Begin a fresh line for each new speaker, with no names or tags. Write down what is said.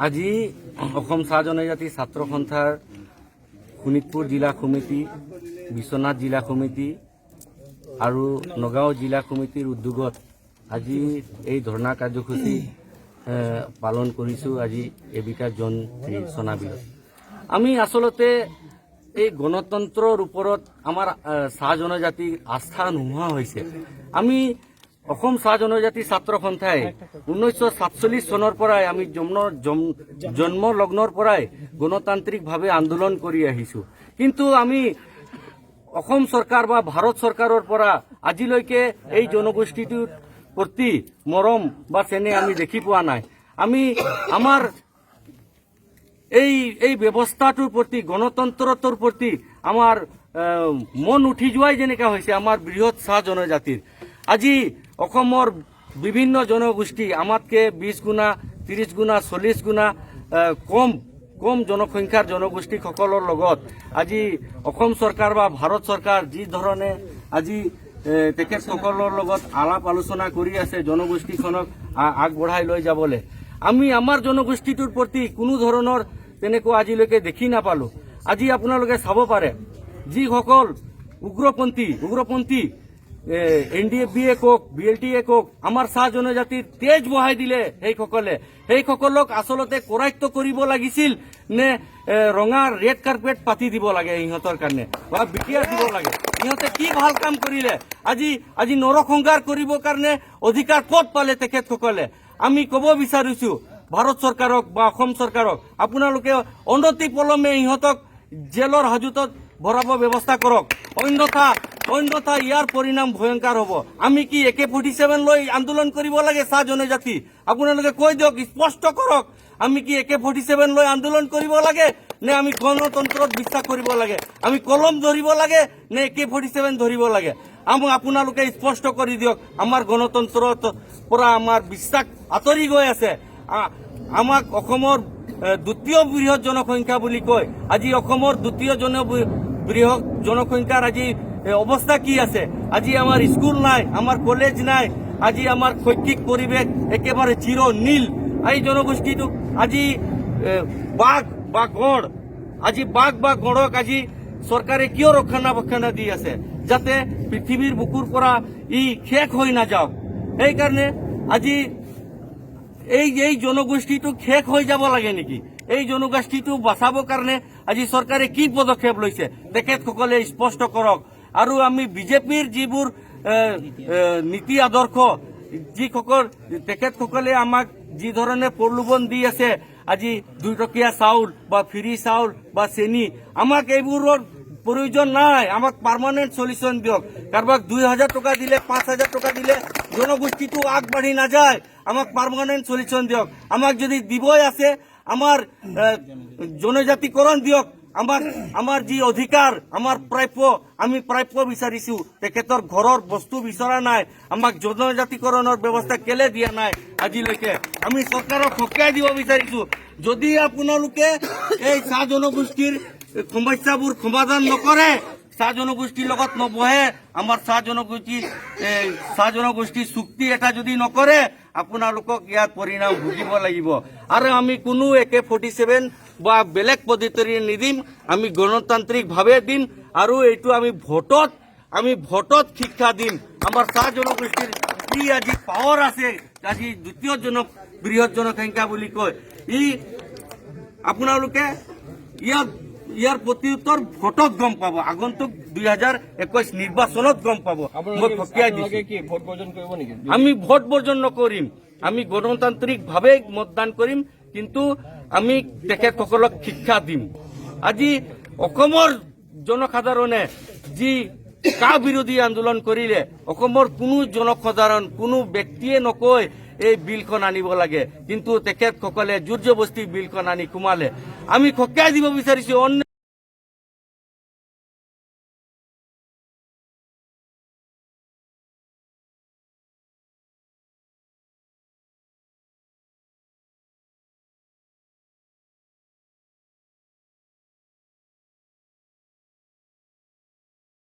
আজি অসম চাহ জনজাতি ছাত্ৰ সন্থাৰ শোণিতপুৰ জিলা সমিতি, বিশ্বনাথ জিলা সমিতি আৰু নগাঁও জিলা সমিতিৰ উদ্যোগত আজি এই ধৰ্ণা কাৰ্যসূচী পালন কৰিছোঁ। আজি এবিকা জন চনাবিলত আমি আচলতে এই গণতন্ত্ৰৰ ওপৰত আমাৰ চাহ জনজাতিৰ আস্থা নোহোৱা হৈছে। আমি অসম চাহ জনজাতি ছাত্ৰ সন্থাই 1947 চনৰ পৰাই আমি জন্ম লগ্নৰ পৰাই গণতান্ত্ৰিকভাৱে আন্দোলন কৰি আহিছোঁ। কিন্তু আমি অসম চৰকাৰ বা ভাৰত চৰকাৰৰ পৰা আজিলৈকে এই জনগোষ্ঠীটোৰ প্ৰতি মৰম বা চেনেহ আমি দেখি পোৱা নাই। আমি আমাৰ এই ব্যৱস্থাটোৰ প্ৰতি, গণতন্ত্ৰটোৰ প্ৰতি আমাৰ মন উঠি যোৱাই যেনেকা হৈছে আমাৰ বৃহৎ চাহ জনজাতিৰ। আজি অসমৰ বিভিন্ন জনগোষ্ঠী আমাতকে 20 গুণা, 30 গুণা, 40 গুণা কম জনসংখ্যাৰ জনগোষ্ঠীসকলৰ লগত আজি অসম চৰকাৰ বা ভাৰত চৰকাৰ যি ধৰণে আজি তেখেতসকলৰ লগত আলাপ আলোচনা কৰি আছে জনগোষ্ঠীখনক আগবঢ়াই লৈ যাবলৈ, আমি আমাৰ জনগোষ্ঠীটোৰ প্ৰতি কোনো ধৰণৰ তেনেকুৱা আজিলৈকে দেখি নাপালোঁ। আজি আপোনালোকে চাব পাৰে যিসকল উগ্ৰপন্থী NDFB কওক, BLT কওক, আমাৰ চাহ জনজাতিৰ তেজ বহাই দিলে সেইসকলক আচলতে কৰায়ত্ব কৰিব লাগিছিল নে ৰঙা ৰেড কাৰ্পেট পাতি দিব লাগে ইহঁতৰ কাৰণে বা বিটিয়াৰ দিব লাগে? ইহঁতে কি ভাল কাম কৰিলে? আজি নৰসংহাৰ কৰিবৰ কাৰণে অধিকাৰ ক'ত পালে তেখেতসকলে? আমি ক'ব বিচাৰিছো ভাৰত চৰকাৰক বা অসম চৰকাৰক, আপোনালোকে অনতি পলমে ইহঁতক জেলৰ হাজতত ভৰাব ব্যৱস্থা কৰক, অন্যথা ইয়াৰ পৰিণাম ভয়ংকৰ হ'ব। আমি কি AK-47 লৈ আন্দোলন কৰিব লাগে চাহ জনজাতি? আপোনালোকে কৈ দিয়ক, স্পষ্ট কৰক, আমি কি AK-47 লৈ আন্দোলন কৰিব লাগে নে আমি গণতন্ত্ৰত বিশ্বাস কৰিব লাগে? আমি কলম ধৰিব লাগে নে AK-47 ধৰিব লাগে? আপোনালোকে স্পষ্ট কৰি দিয়ক। আমাৰ গণতন্ত্ৰৰ পৰা আমাৰ বিশ্বাস আঁতৰি গৈ আছে। আমাক অসমৰ দ্বিতীয় বৃহৎ জনসংখ্যা বুলি কয়। আজি অসমৰ দ্বিতীয় বৃহৎ জনসংখ্যাৰ আজি অৱস্থা কি আছে? আজি আমাৰ স্কুল নাই, আমাৰ কলেজ নাই, আজি আমাৰ শৈক্ষিক পৰিৱেশ একেবাৰে চিৰনীল। এই জনগোষ্ঠীটো আজি বাঘ বা গড়ক আজি চৰকাৰে কিয় ৰক্ষণাবেক্ষণ দি আছে? যাতে পৃথিৱীৰ বুকুৰ পৰা ই শেষ হৈ নাযাওক। সেইকাৰণে আজি এই জনগোষ্ঠীটো শেষ হৈ যাব লাগে নেকি? এই জনগোষ্ঠীটো বচাবৰ কাৰণে আজি চৰকাৰে কি পদক্ষেপ লৈছে তেখেতসকলে স্পষ্ট কৰক। আৰু আমি বিজেপিৰ যিবোৰ নীতি আদৰ্শ, তেখেতসকলে আমাক যি ধৰণে প্ৰলোভন দি আছে, আজি 2 টকীয়া চাউল বা ফ্ৰী চাউল বা চেনি, আমাক এইবোৰৰ প্ৰয়োজন নাই। আমাক পাৰ্মানেণ্ট সলিউশ্যন দিয়ক। কাৰোবাক 2000 টকা দিলে, 5000 টকা দিলে জনগোষ্ঠীটো আগবাঢ়ি নাযায়। আমাক পাৰ্মানেণ্ট সলিউশ্যন দিয়ক। আমাক যদি দিবই আছে আমাৰ জনজাতিকৰণ দিয়ক। আমাৰ যি অধিকাৰ, আমাৰ প্ৰাপ্য, আমি প্ৰাপ্য বিচাৰিছো। তেখেতৰ ঘৰৰ বস্তু বিচৰা নাই। আমাক জনজাতিকৰণৰ ব্যৱস্থা কেলে দিয়া নাই আজিলৈকে? আমি চৰকাৰক সকীয়াই দিব বিচাৰিছো। যদি আপোনালোকে এই চাহ জনগোষ্ঠীৰ সমস্যাবোৰ সমাধান নকৰে, চাহ জনগোষ্ঠীৰ লগত নবহে, আমাৰ চাহ জনগোষ্ঠী চুক্তি এটা যদি নকৰে, আপোনালোকক ইয়াৰ পৰিণাম ভুগিব লাগিব। আৰু আমি কোনো AK-47 বা বেলেগ পদ্ধতিৰে নিদিম। আমি গণতান্ত্ৰিকভাৱে দিম আৰু এইটো আমি ভোটত শিক্ষা দিম। আমাৰ চাহ জনগোষ্ঠীৰ কি আজি পাৱাৰ আছে, আজি দ্বিতীয় বৃহৎ জনসংখ্যা বুলি কয়, আপোনালোকে ইয়াৰ প্ৰত্যুত্তৰ ভোটত গম পাব। আগন্তুক 2021 নিৰ্বাচনত গম পাব। মই সকীয়াই দিছো, আমি ভোট বৰ্জন নকৰিম। আমি গণতান্ত্ৰিকভাৱে মতদান কৰিম, কিন্তু আমি তেখেতসকলক শিক্ষা দিম। আজি অসমৰ জনসাধাৰণে যি কা বিৰোধী আন্দোলন কৰিলে, অসমৰ কোনো জনসাধাৰণ, কোনো ব্যক্তিয়ে নকয় এই বিলখন আনিব লাগে, কিন্তু তেখেতসকলে জোৰ জবস্তি বিলখন আনি সোমালে। আমি সকীয়াই দিব বিচাৰিছো।